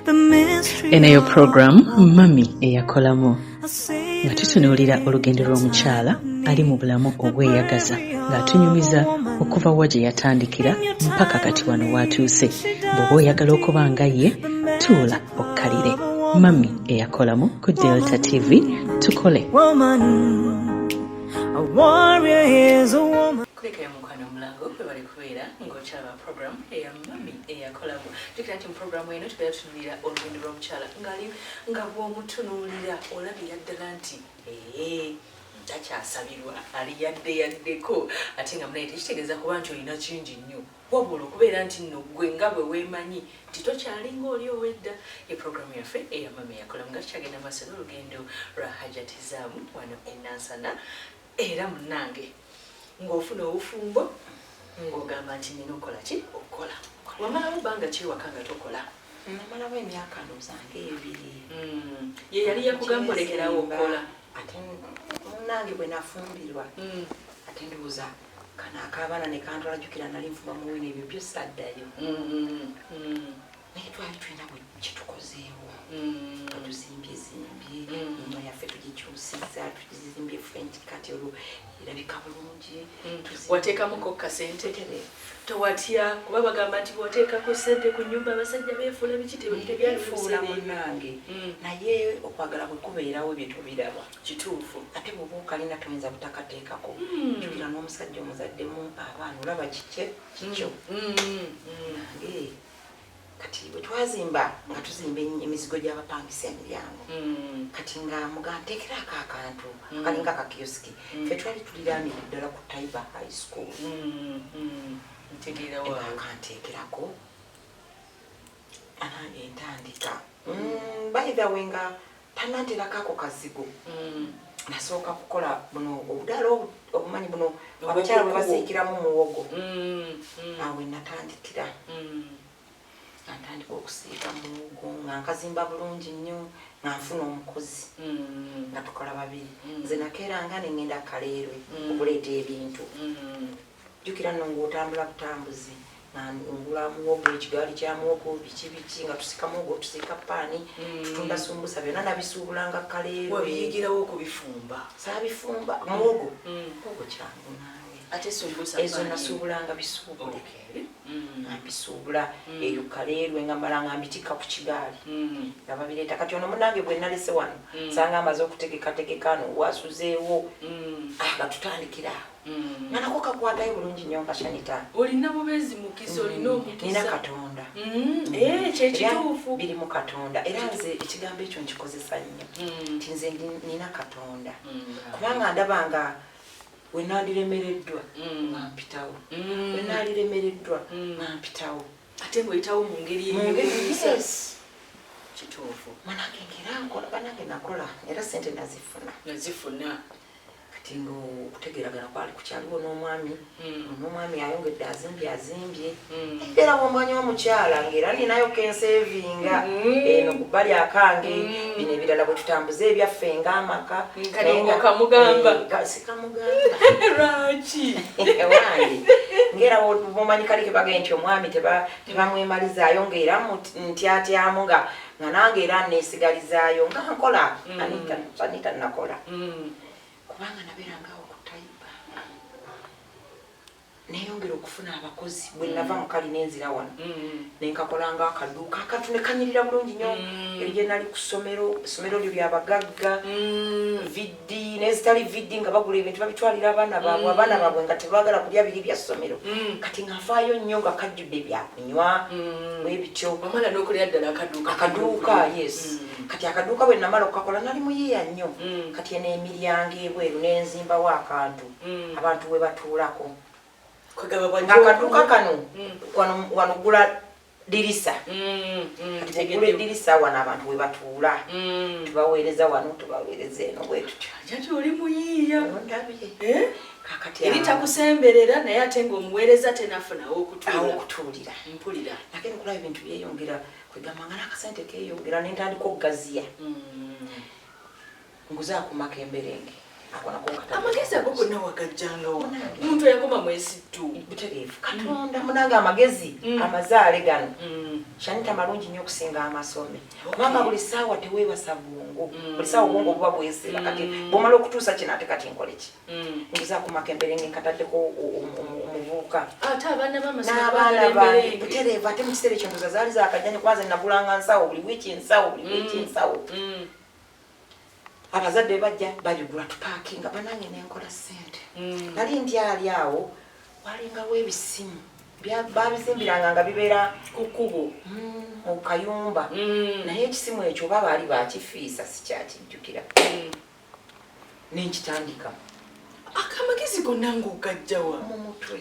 Eneyo program Mami Eyakolamu nga tutunuulira olugendo lw'omukyala ali mu bulamu obweyagaza ng'atunyumiza okuva wa gye yatandikira mpaka kati wano w'atuuse. Bw'oba oyagala okuba nga ye tuula okkalire. Mami Eyakolamu ku Delta TV tukole. A warrior is a woman. Kweka ya mukwana mlango kwe bali kubeera ng'okyala program eya Mami Eyakolamu. Tukira nti mu program eno tubeera tutunuulira olugendo lw'omukyala nga bw'omutunuulira olabira ddala nti takyasabirwa ali yaddeko ate nga munaye tekitegeeza kuba nti olina kingi nnyo wabula okubeera nti nno gwe nga bwe weemanyi nti tokyalinga oli owedda. Eprogramu yaffe eya Mami Eyakolamu nga tukyagenda maaso n'olugendo lwa Hajjat Zam wano e Nansana. Era munnange ng'ofuna obufumbo ng'ogamba nti nina okola ki okola wamalawo bbanga ki ewaka nga tokola? Namalawo emyaka ndowooza ebiri. Ye yali yakugamba olekerawo okola? Ate munnange bwe nafumbirwa ate ndowooza kana akabaana ne kantwalajjukira nali nfumba mu wino ebyo byo saddayo. Naye twali tulina bwe kitukozeewo nga tuzimbye ennyumba yaffe tugikyusizza tugizimbye French kati olwo erabika bulungi. Wateekamuko kasente? Towatya kuba bagamba nti bw'oteekako ssente ku nnyumba abasajja beefuula biki tebyafuula munnange naye okwagala bwe kubeerawo bye tubiraba kituufu. Ate bw'oba okalina toyinza butakateekako jjukira n'omusajja omuzaddemu abaana olaba kikyo nange kati bwe twazimba nga tuzimba emizigo gy'abapangisa emiryango kati nga muganteekerako akantu akalinga akakiyosiki ffe twali tuliraanira ddala ku Taiba High School akanteekerako anange entandika by the way nga tananterako ako kazigo nasooka kukola buno obudala obumanyi buno abakyala bwe basiikiramu muwogo awe natandikira ntandika okusiika muwogo nga nkazimba bulungi nnyo nga nfuna omukozi nga tukola babiri nze nakeeranga ne ngenda Kaleerwe okuleeta ebintu jjukira nno ng'otambula butambuzi nga ngula muwogo ekigaali kya muwogo biki nga tusika muwogo tusiika paani tutunda sumbusa byonna nabisuubulanga Kaleerwe. Wabiyigirawo okubifumba? Saabifumba muwogo muwogo kyangu naawe ate sumbusa ezo nasuubulanga bisuubule nga mbisuubula eyo Kaleerwe nga mbala nga mbitikka ku kigaali nga babireeta kati ono munnange bwe nalese wano sanga amaze okutegekategeka no wasuzeewo nga tutandikira nga nako kakwatayo bulungi nnyo nga Shanita. Olina bubeezi mukisa olina omukisa? Nina Katonda. Kyekituufu biri mu Katonda era nze ekigambo ekyo nkikozesa nnyo nti nze nina Katonda kubanga ndabanga we nandiremereddwa nga mpitawo we nandiremereddwa nga mpitawo ate ng'oyitawo mu ngeri ey'omukisa. Kituufu mwanange ngera nkola banange nakola era sente nazifuna kati ng'okutegeeragana kwali kukyaliwo n'omwami ayongedde azimbye era bw'omwanya w'omukyala ng'era ninayo kenseevinga eno ku bbali akange bino ebirala bwe tutambuza ebyaffe ng'amaka kamugamba sikamugamba lwaki wange ng'era bw'omanyi kali ke bagaye nti omwami tebamwemalizaayo ng'era ntyatyamu nga nange era neesigalizaayo nga nkola Anita nakola kubanga nabeerangawo ku Taiba neyongera okufuna abakozi bwe nava mu kali n'enzira wano nenkakolanga akaduuka akatu ne kanyirira bulungi nnyo erye nali ku essomero lyo lyabagagga viddi n'ezitali viddi nga bagula ebintu babitwalira abaana baabwe nga tebaagala kulya biri bya ssomero kati nga nfaayo nnyo nga kajjudde byakunywa bwebityo wamala n'okulya ddala akaduuka yes kati akaduuka bwe namala okukakola nali muyiiya nnyo kati n'emiryango ebweru n'enzimbawo akantu abantu we batuulako nga akaduuka kano wano gula dirisa gula edirisa wano abantu we batuula tubaweereza wano tubaweereza eno bwe tutyo jati oli muyiiya ndabye eri takusemberera naye ate ng'omuweereza tenafunawo okutuulira mpulira lakini kulaba ebintu byeyongera kwegamba nga n'akasente keeyongera nentandika okugaziya nguzaako makemberenge akona ko kata amagezi ago gonna wagajjangawo omuntu yakoma mwesittu butegeefu katonda munanga amagezi amazaale gano Shanita malungi nnyo okusinga amasome kubanga buli ssaawa teweebasa bwongo buli ssaawa obwongo buba bwesera kati bwomala okutuusa kino ate kati nkole ki ngiza ku makembere nkataddeko omuvubuka ate abaana n'abaana bange butereevu ate mu kiseera ekyo ndoza zaali zaakajjanye kwanza nagulanga nsawo buli wiiki ensawo abazadde bajja bayugula tupaakinga banange nenkola ssente nali ndyali awo walingawo ebisimu babizimbiranga nga bibeera ku kkubo mu kayumba naye ekisimu ekyo oba baali bakifiisa sikyakijjukira nenkitandika akamagezi gonna ng'ogajjawa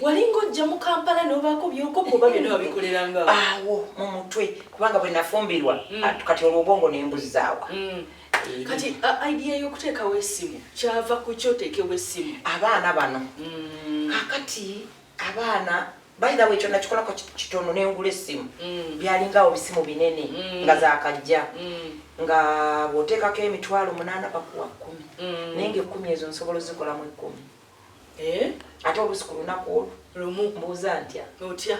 walinga ojja mu Kampala n'obaako byokopa oba byonna wabikoleranga awo mu mutwe kubanga bwe nafumbirwa kati olwo obwongo nembuzaawa kati idea y'okuteekawo essimu kyava ku kyoteekewo essimu abaana bano kakati abaana by the way kyonna kikolako kitono nengula essimu byalingawo bisimu binene nga zakajja nga bw'oteekako emitwalo 8 bakuwa 10 naye nga 10 ezo nsobola zikolamu 10 ate oluusi ku lunaku lumu mbuuza ntya otya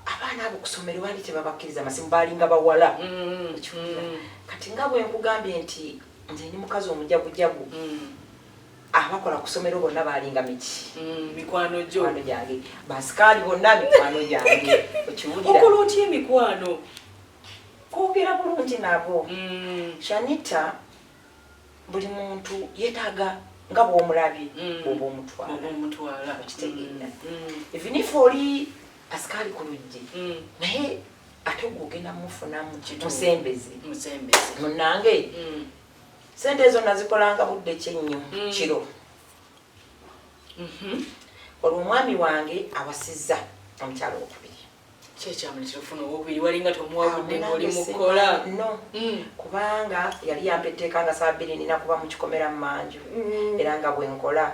abaana abo kusomero wali tebabakkiriza amasimu balinga bawala kati nga bwe nkugambye nti nze ni mukazi omujagujagu abakola kusomero bonna balinga miki mikwano gyange basikaali bonna mikwano gyange okiwulira okola otya emikwano kwogera bulungi nabo Shanita buli muntu yeetaaga nga bw'omulabye oba omutwala okitegeera even if oli asikaali ku luggi naye ate ogenda mufunamu musembezi munange sente ezo nazikolanga budde kyennyo kiro olwo omwami wange awasizza omukyalo okubiri kyekyamulitirofuna owokubiri walinga tomuwabudde ngaoli mukola no kubanga yali yampeteeka nga saabiri nina kuba mu kikomera mu manju era nga bwe nkola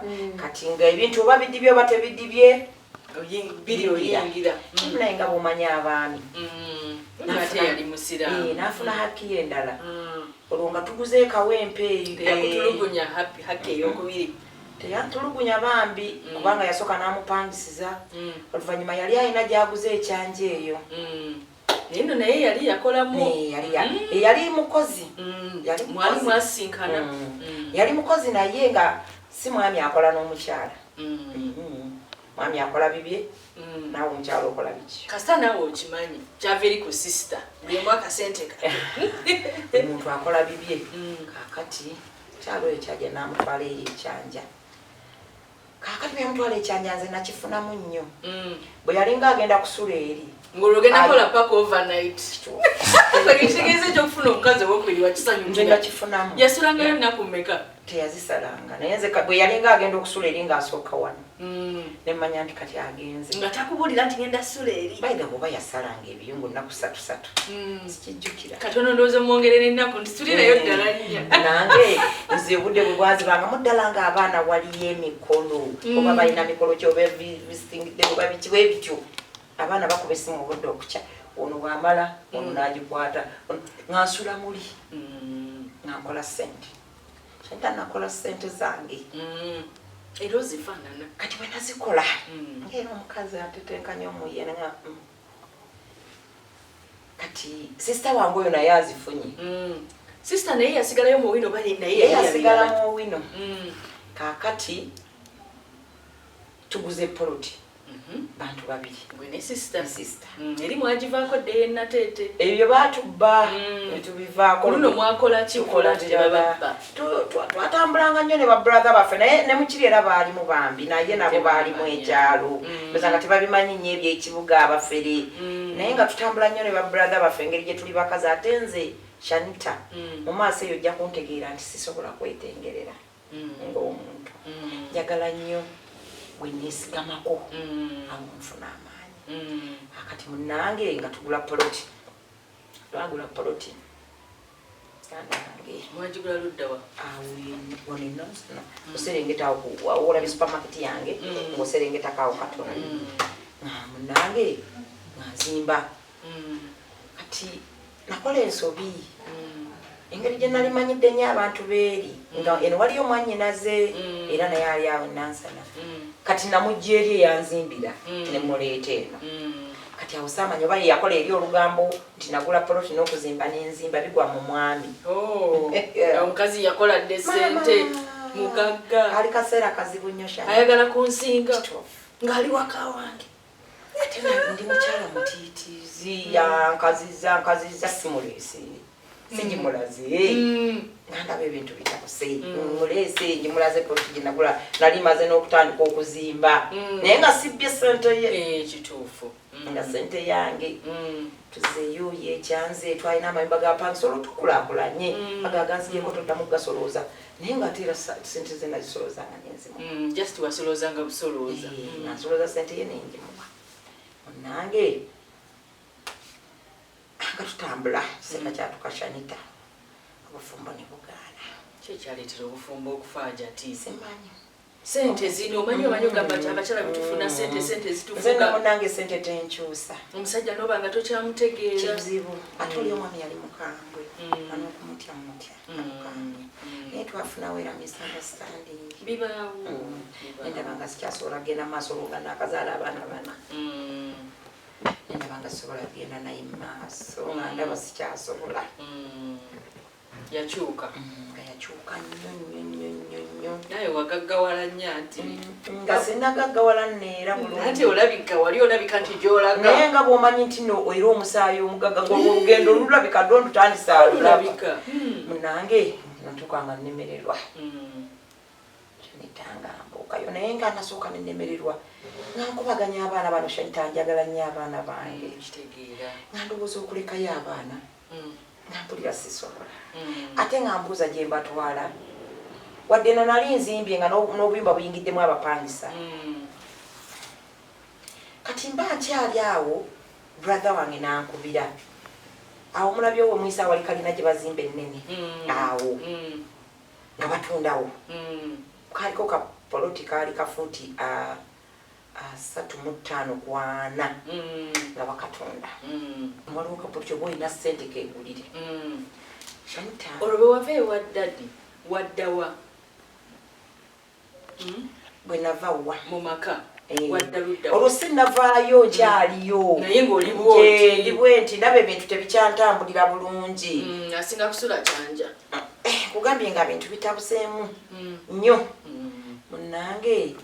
kati nga ebintu oba bidibye oba tebidibye biri oyingira naye nga bwomanya abaami n'afuna haki ye endala olwo nga tuguze kawempe yakutulugunya haki eyokubiri teyatulugunya bambi kubanga yasooka n'amupangisiza oluvannyuma yali alina gyaguze ekyanja eyo naye no naye yali yakolamu yali mukozi mwali mwasinkana yali mukozi naye nga si mwami akola n'omukyala mwami akola bibye naawe omukyala okola biki kasita naawe okimanyi kyava eri ku sisita bulimu akasente buli muntu akola bibye kakati kyalo oyo kyajja n'amutwala eyo ekyanja kakati bwe yamutwala ekyanja nze nakifunamu nnyo bwe yalinga agenda kusula eri ng'olugenda kola paka overnight ekitegeeza ekyokufuna omukazi owokubiri wakisanyukira ngakifunamu yasulangayo nnaku mmeka teyazisalanga naye nze bwe yalinga agenda okusula eri ng'asooka wano nemmanya nti kati agenze nga takubuulira nti ngenda sula eri bayida bwoba yasalanga ebiyungu nnaku 3 sikijjukira katono ndowooza mwongerera ennaku nti tulirayo ddala nnya nange nze obudde bwe bwazibangamu ddala ng'abaana waliyo emikolo oba balina mikolo kyoba visitingidde oba bikiwe bityo abaana bakuba essimu obudde okukya ono bwamala ono n'agikwata nga nsula muli nga nkola ssente Shanita nakola ssente zange era ozifaanana kati bwe nazikola ngaera omukazi atetenkanya omuyena nga kati sisita wange oyo naye azifunye sisita naye yasigalayo mu wino naye yasigala mu wino kakati tuguze poloti bantu babiri gwene sisita eri mwagivaako ddeyo enateete ebyo batubba netubivaako luno mwakola kikola tebababba twatambulanga nnyo ne babrother baffe naye ne mukiri era baalimu bambi naye nabo baalimu ekyalo oza nga tebabimanyi nnyo ebyekibuga abafere naye nga tutambula nnyo ne babrother baffe engeri gye tuli bakazi ate nze Shanita mu maaso eyo ojja kuntegeera nti sisobola kwetengerera ng'omuntu njagala nnyo wenesigamako amunfuna amaanyi akati munange nga tugula poloti twagula poloti nange mwagigula luddawa wonenonsona oserengeta wola supermarket yange ngoserengeta kawo katono munange ngazimba kati nakola ensobi engeri gye nali manyidde nnyo abantu beeri nga eno waliyo mwannyinaze era naye ali awo nansana kati namujja eri eyanzimbira nemuleeta eno kati awo saamanya oba yeyakola eri olugambo nti nagula poloti n'okuzimba n'enzimba bigwa mu mwami omukazi yakola dde ssente mugagga ali kaseera kazibu nnyo sha ayagala kunsinga ng'ali waka wange ate ndi mukyala mutiitizi yankaziza simuleese sijimulaze ngandaba ebintu bitabuse muleese njimulaze poloti gye nagula nali maze n'okutandika okuzimba naye nga sibbye ssente ye kituufu nga ssente yange tuzeeyo yekyanze twalina amayumba ga pansolo tukulaakulanye agaganziyeko toddamu kugasolooza naye ng'ate era ssente ze nazisolozanga nenzimu just wasolozanga busolooza nasolooza ssente ye nenjimuwa munange nga tutambula kiseera kyatuka Shanita obufumbo ne bugaana kyekyaleetera obufumbo okufa Hajjati simanyi sente zino omanyi ogamba nti abakyala betufuna sente zitufuga nze namunange sente tenkyusa omusajja noba nga tokyamutegeera kizibu ate oli omwami yali mukambwe anokumutya mukambwe naye twafunawo era misunderstanding bibaawo endaba nga sikyasobola kgenda maaso olwoga nakazaala abaana bana endaba nga sisobola kgenda naye maaso nga ndaba sikyasobola yakyuka nga yakyuka nnyo naye wagaggawala nnyo anti nga sinagaggawala neera bulungi ate olabika wali olabika nti gyolaga naye nga bw'omanyi nti no era omusaayi omugagga ng'olugendo lulabika ddo ntutandisa olabika munange ntukanga nnemererwa Shanita mbuukayo naye nga nasooka nennemererwa nga nkubaganya abaana bano Shanita njagala nnyo abaana bange kitegeera nga ndowooza okulekayo abaana nga mpulira sisobola ate nga mbuuza gye mbatwala wadde eno nali nzimbye nga n'obuyumba buyingiddemu abapangisa kati mba nkyali awo brother wange nankubira awo mulabye owo mwisa wali kalina gye bazimba ennene awo nga batundawo kaliko kapoloti kaali kafuuti 35 nga bakatunda waliwo kapoloti oba olina ssente kegulire Shanita olwo bwe wava ewa ddadi waddawa bwe nava wa mu maka wadda ludda olwo sinavaayo nkyaliyo naye ng'oli ndi bwe nti ndaba ebintu tebikyantambulira bulungi asinga kusula kyanja kugambye nga bintu bitabuseemu nnyo munnange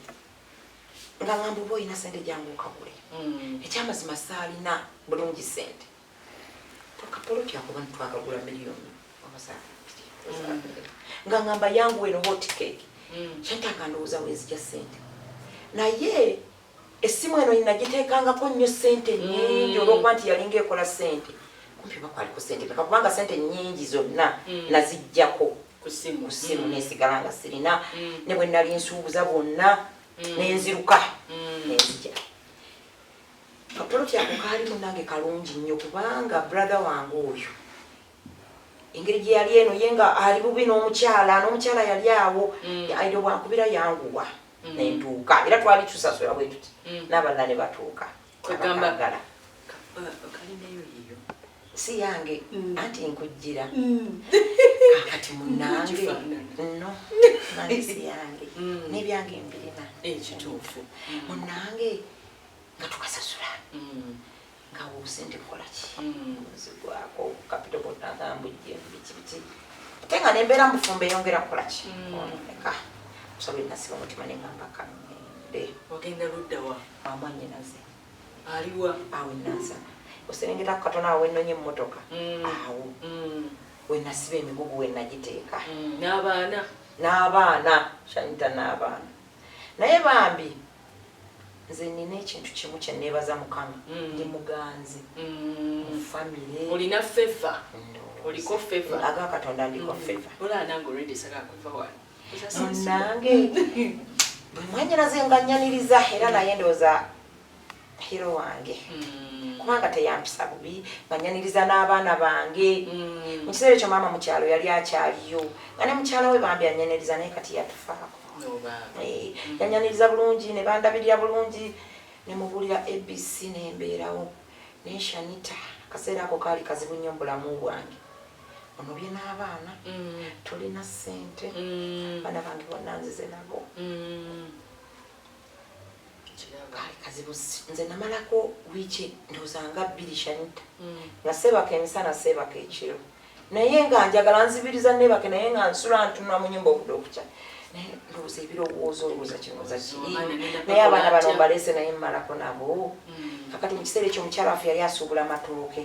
nga ngamba oba olina ssente jangu okagule ekyamazima saalina bulungi ssente tukapoloti akuba ntitwakagula miliyoni nga ngamba yangu eno hot cake Shanita nga ndowooza weezija ssente naye essimu eno nagiteekangako nnyo ssente nnyingi olwokuba nti yalinga ekola ssente kumpi bakwaliko ssente kakubanga ssente nnyingi zonna naziggyako ku ssimu nesigala nga sirina ne bwe nali nsuubuza bonna nenziruka nenzija kapoloti ako kaali munange kalungi nnyo kubanga brother wange oyo engeri gye yali eno ye nga ali bubi n'omukyala yali awo airo bwankubira yanguwa nentuuka era twali tusasula bwe tuti n'abalala ne batuuka abagala kalinayo yiyo si yange anti nkujjira kakati munnange no nange si yange n'ebyange mbirina ekituufu munnange nga tukasasula nga wosente kolaki zigwako kapito botagambujje biki ate nga nembeera mufumba eyongera kukolaki oneka kusaba enasiba omutima nengamba kamende wagenda luddawa amwanyinaze aliwa awo enansana oserengeta kukatona awo ennonye emmotoka awo wenasiba emigugu wenagiteeka n'abaana Shanita n'abaana naye bambi nze nina ekintu kimu kye neebaza Mukama ndi muganzi mu famire olina feva oliko feva aga Katonda ndiko feva olanange already sakakuva wano munnange bwe mwanyinaze nga nnyaniriza era naye ndowooza hero wange kubanga teyampisa bubi nga nnyaniriza n'abaana bange mu kiseera ekyo maama mu kyalo yali akyaliyo nga ne mukyala we bambi annyaniriza naye kati yatufaako yanyaniriza bulungi ne bandabirira bulungi ne mubulira ABC nembeerawo ne Shanita akaseera ako kaali kazibu nnyo mu bulamu bwange ono byena abaana tulina ssente bana bange bonna nzize nabo kazibu nze namalako wiiki ndozanga 2 Shanita nga Sebaka emisana Sebaka ekiro naye nga njagala nzibiriza nebake naye nga nsula ntuna mu nyumba obudde okukya naye ndowooza ebirowoozo olowooza kirowooza kiri naye abaana bano mbalese naye mmalako nabo kakati mu kiseera ekyo omukyala waffe yali asuubula amatooke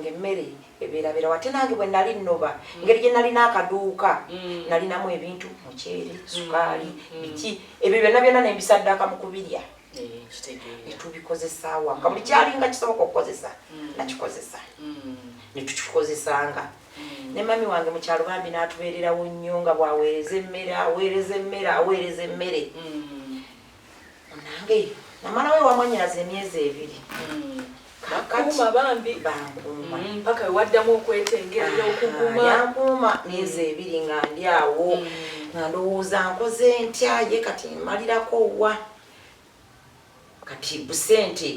ng'emmere ebeerabeera wate nange bwe nali nnoba engeri gye nalina akaduuka nalinamu ebintu muceere sukaali biki ebyo byonna byonna nembisaddaka mu kubirya netubikozesa waka buli kyalinga kisoboka okukozesa nakikozesa netukikozesanga ne mami wange mukyalo bambi n'atubeererawo nnyo nga bwaweereza emmere aweereza emmere nange namalawo wamwanyiraza emyezi 2 kakuma bambi bankuuma mpaka waddamu okwetengerera okuguma yankuuma myezi 2 nga ndi awo nga ndowooza nkoze ntya ye kati mmalirako wa kati busente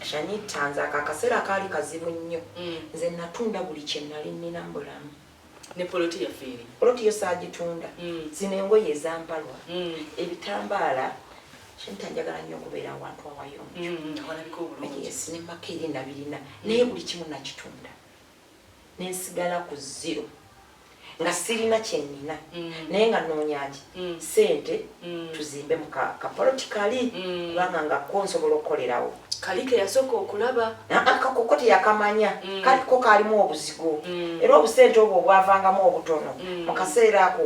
Shanita nze akaseera kaali kazibu nnyo nze natunda buli kye nali nnina mu bulamu ne poloti yafeeri poloti yo saagitunda zino engoye ezampalwa ebitambaala Shanita njagala nnyo okubeera awantu awayonjo yes ne makeri nabirina naye buli kimu nakitunda nensigala ku 0 nga sirina kyennina naye nga noonyaki sente tuzimbe mu kapolotikali kubanga nga konsobola okukolerawo kalike yasooka okulaba akakoko teyakamanya kaliko kaalimu obuzigo era obusente obwo obwavangamu obutono mu kaseera ako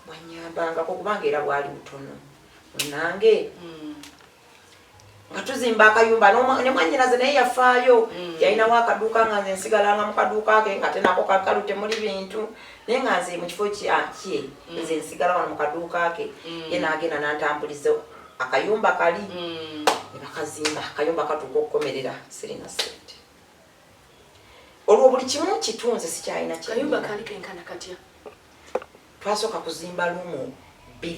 bwanyambangako kubanga era bwali butono nange nga tuzimba akayumba ne mwannyinaze naye yafaayo yalinawo akaduuka nga nze nsigalanga mu kaduuka ke nga tenako kakalu temuli bintu naye nga nze mu kifo kye nze nsigala wano mu kaduuka ke ye naagenda nantambuliza akayumba kali ne bakazimba akayumba katuuka okukomerera sirina sente olwo buli kimu kitunze sikyalina kayumba kali kenkana katya twasooka kuzimba lumu 2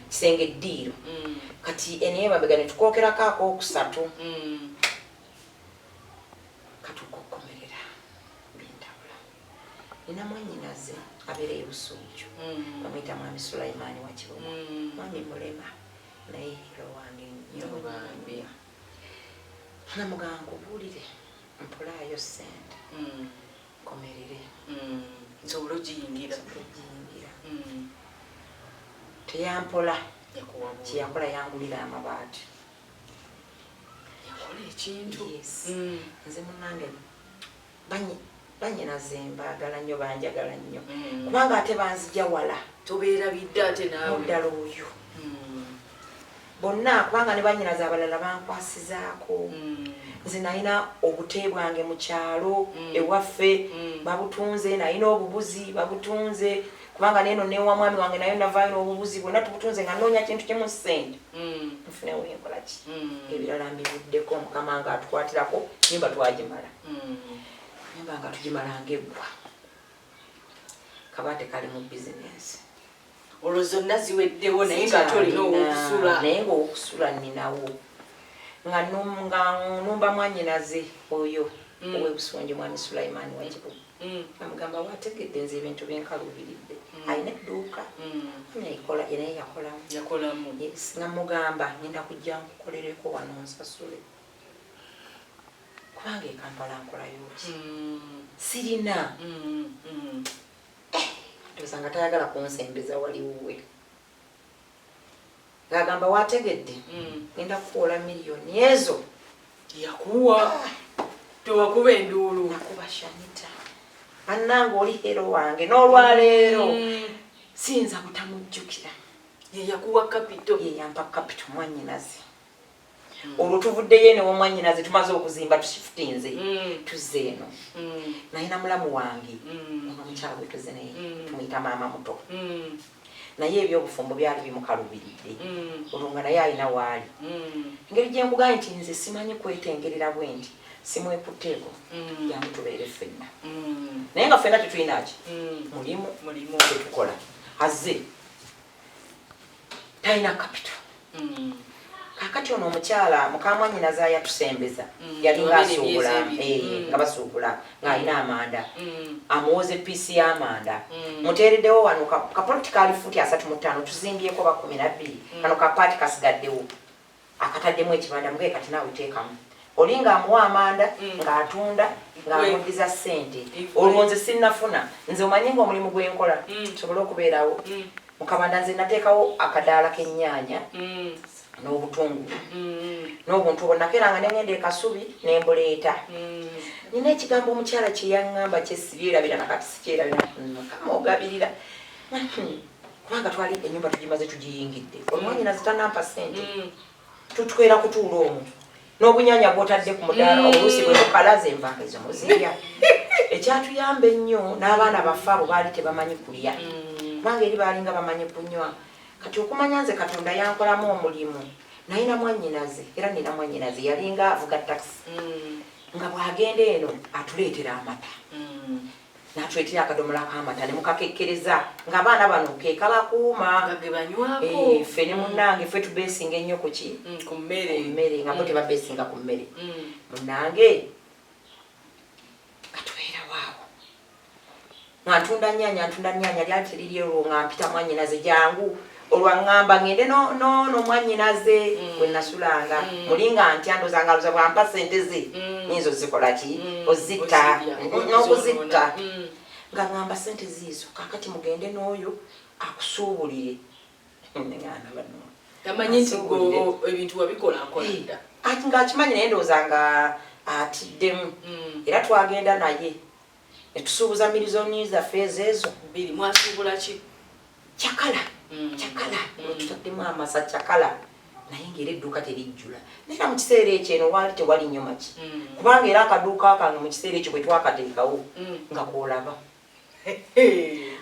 kisenge eddiiro kati eniye mabega netukookerako akookusatu katuuka okukomerera bintabula nina mwannyinaze abeera ebusuuju bamuyita mwami Sulaimaani wa Kibuga mwami mulema naye ero wange nnyo namugamba nkubuulire mpulaayo ssente komerere nsobola ogiyingira teyampola kyeyakola yangulira amabaati yakola ekintu nze munange bannyinaze mbaagala nnyo banjagala nnyo kubanga ate banzija wala tobeera bidde ate naawe muddala oyo bonna kubanga ne bannyinaze abalala bankwasizaako nze nalina obute bwange mu kyalo ewaffe babutunze nalina obubuzi babutunze kubanga neno newa mwami wange nayo navaayo n'obubuzi bwonna tubutunze nga noonya kintu kimu ssente nfunewo enkola ki ebirala mbibuddeko mukama nga atukwatirako nyumba twagimala nyumba nga tugimala ng'eggwa kaba tekali mu bizinensi olwo zonna ziweddewo naye nga tolina owokusula naye ng'owokusula nninawo nga numba mwannyinaze oyo ow'ebusonjo mwami Sulaimaani wa Kibuga amugamba wategedde nze ebintu byenkaluubiridde alina edduuka naye yakolamu nga mugamba ngenda kujja nkukolereko wano nsasule kubanga ekampala nkolayo ki sirina tozanga tayagala kunsembeza waliwuwe ngagamba wategedde ngenda kukuwola miliyoni ezo yakuwa tewakuba enduulu nakuba Shanita annange oli hero wange n'olwaleero siyinza butamujjukira ye yakuwa kapito ye yampa kapito mwannyinaze olwo tuvuddeyo eno wamwannyinaze tumaze okuzimba tushifutinze tuzze eno nalina mulamu wange nga mukyala bwe tuze naye tumuyita maama muto naye ebyobufumbo byali bimukalubiridde olwo nga naye alina waali engeri gye nkugambye nti nze simanyi kwetengerera bwe nti simwekutteeko yamutubeere ffenna naye nga ffenna tetulina ki mulimu tetukola azze talina kapito kakati ono omukyala mukamwanyinaza yatusembeza yali ng'asuubula nga basuubula ng'alina amanda amuwoze piisi y'amanda muteereddewo wano kapolitikaali fuuti 35 tuzimbyeko ba 12 kano kapaati kasigaddewo akataddemu ekibanda mugaye kati naawe teekamu olinga amuwa amanda ng'atunda ng'amuddiza ssente olwo nze sinnafuna nze omanyi ng'omulimu gwenkola sobole okubeerawo mukabanda nze nateekawo akadaala k'ennyaanya n'obutungulu n'obuntu bwonna keranga nengenda ekasubi nembuleeta nina ekigambo omukyala kye yaŋŋamba kyesibyerabira nakati sikyerabira kama ogabirira kubanga twali ennyumba tugimaze tugiyingidde omwanyina zitanampa ssente tutwera kutuula omwo n'obunyaanya bwotadde ku mudaala oluusi bwe bukalaze embanga ezo muzirya ekyatuyamba ennyo n'abaana baffe abo baali tebamanyi kulya kubanga eri baalinga bamanyi kunywa kati okumanya nze Katonda yankolamu omulimu nayina mwannyinaze era nina mwannyinaze yalinga avuga takisi nga bw'agenda eno atuleetera amata n'atuleetera akadomola k'amata ne mukakekkereza ng'abaana bano ke kabakuuma ffe ne munnange ffe tubeesinga ennyo ku ki ku mmere nga bo tebabeesinga ku mmere munnange katubeera waawo nga ntunda nnyaanya lyali teriri olwo nga mpita mwannyinaze jangu olwaŋŋamba ngende no mwannyinaze bwe nasulanga mulinga ntya ndozanga aluza bwampa ssente ze nyinza ozikola ki ozitta n'okuzitta nga ŋŋamba ssente ziizo kakati mugende n'oyo akusuubulire neŋŋana bano tamanyi nti ebintu wabikola akola ng'akimanyi naye ndowooza nga atiddemu era twagenda naye netusuubuza milizoni zaffe ezo bbiri mwasuubula ki Chakala tutaddemu amasa chakala naye ng'era edduuka terijjula naye mu kiseera ekyo eno waali tewali nnyo maki kubanga era akaduuka kange mu kiseera ekyo bwe twakateekawo nga koolaba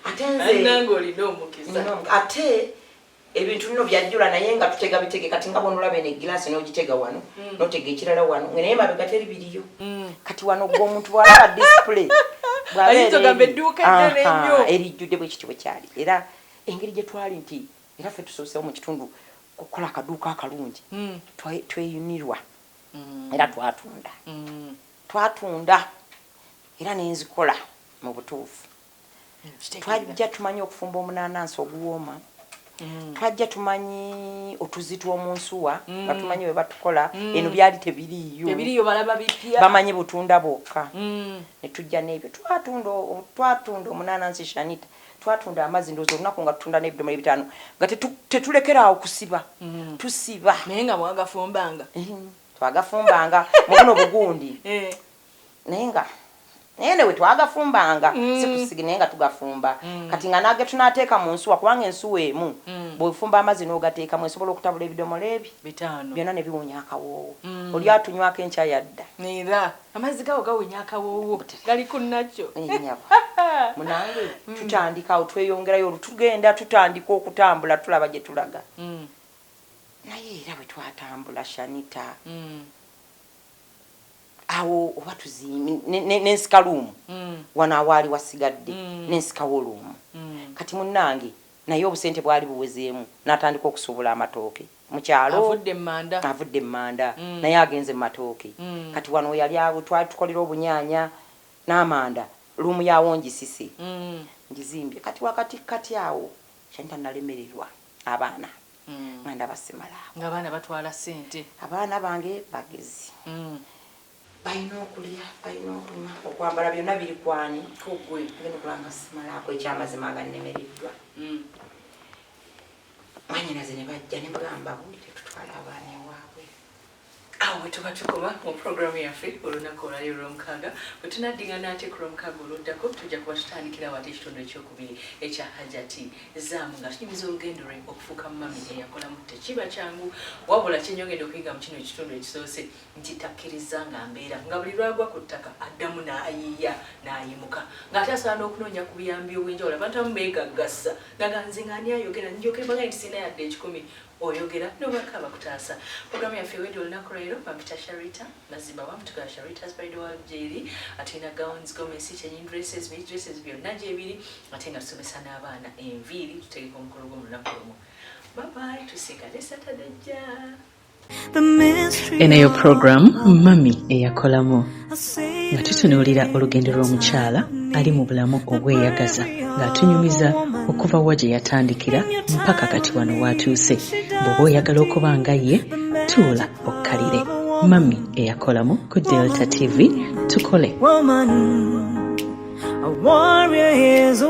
ate nze olina omukisa ate ebintu bino byajjula naye nga tutega bitege kati nga bw'onolaba eno egiraasi n'ogitega wano n'otega ekirala wano naye mabega teri biriyo kati wano gwe omuntu bw'alaba display erijjudde bwe kityo bwe kyali era engeri gye twali nti era ffe tusoosewo mu kitundu kukola akaduuka akalungi tweyunirwa era twatunda era nenzikola mu butuufu twajja tumanyi okufumba omunaanansi oguwooma twajja tumanyi otuzi tw'omu nsuwa nga tumanyi bwe batukola eno byali tebiriiyo balaba bipya bamanyi butunda bwokka ne tujja n'ebyo twatunda omunaanansi Shanita twatunda amazzi ndowooza olunaku nga tutunda n'ebidomola 5 nga tetulekeraawo kusiba tusiba naye nga mwagafumbanga twagafumbanga mu buno bugundi naye newe twagafumbanga sikusigi naye nga tugafumba kati nga nage tunateeka mu nsuwa kubanga ensuwa emu bwefumba amazzi n'ogateekamu esobola okutabula ebidomola ebyo 5 byonna ne biwonya akawoowo oli atunywako enkya yadda era amazzi gawo gawonya akawoowo gali ku nakyo munange tutandikawo tweyongerayo olutugenda tutandika okutambula tulaba gye tulaga naye era bwe twatambula Shanita awo oba tuzimi n'ensikaluumu wano awaali wasigadde n'ensikawo oluumu kati munnange naye obusente bwali buwezeemu n'atandika okusuubula amatooke mukyalo avudde emmanda naye agenze mu matooke kati wano yali awo twali tukolera obunyaanya n'amanda luumu yawo ngisise ngizimbye kati wakati kati awo Shanita nalemererwa abaana nga ndabasemalawo ng'abaana batwala ssente abaana bange bagezi balina okulya balina okunywa okwambala byonna biri kwani ngenda okulanga simalaako ekyamazima nga nnemereddwa mwanyinaze ne bajja ne mugamba bulire tutwala abaana ewaabwe awo bwe tuba tukoma mu puroguramu yaffe olunaku olwali olw'omukaaga bwe tunaddingana ate ku lwomukaaga oluddako tujja kuba tutandikirawo ate ekitundu ekyokubiri ekya Hajjat Zam nga tunyumiza olugendo lwe okufuuka mami eyakolamu tekiba kyangu wabula kyenyongedde okuyiga mu kino ekitundu ekisoose nti takkiriza nga mbeera nga buli lwagwa ku ttaka addamu n'ayiiya n'ayimuka ng'ate asobola n'okunoonya ku buyambi obw'enjawulo abantu abamu beegaggasa nga ganze ng'ani ayogera njogera nti sina yadde ekikumi oyogera n'obaka bakutaasa programu yaffe wedde olunaku leero bampita Sharita nazimba bamutugaa Sharitas by the world jeri atena gowns gomesi changing dresses mid dresses byonna gyebiri ate nga tusomesa n'abaana enviiri tutegeka omukolo gw'olunaku lumu bye bye tusigale Saturday ja Eno yo program Mami Eyakolamu nga tutunuulira olugendo lw'omukyala ali mu bulamu obweyagaza ng'atunyumiza okuva wa gye yatandikira mpaka kati wano w'atuuse. Bw'oba oyagala okuba nga ye tuula okkalire. Mami Eyakolamu ku Delta TV tukole. A warrior is